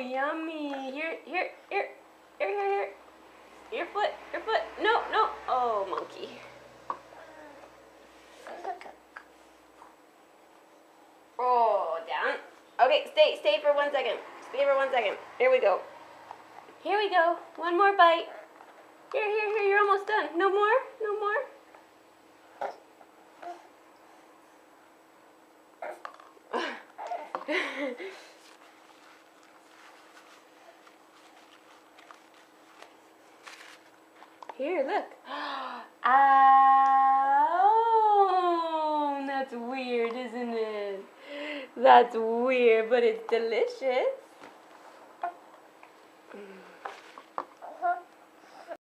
yummy. Here. Your foot. No. Oh, monkey. Oh, down. Okay, stay for 1 second. Stay for 1 second. Here we go. One more bite. Here. You're almost done. No more. Here, look. Ow! That's weird, isn't it? That's weird, but it's delicious.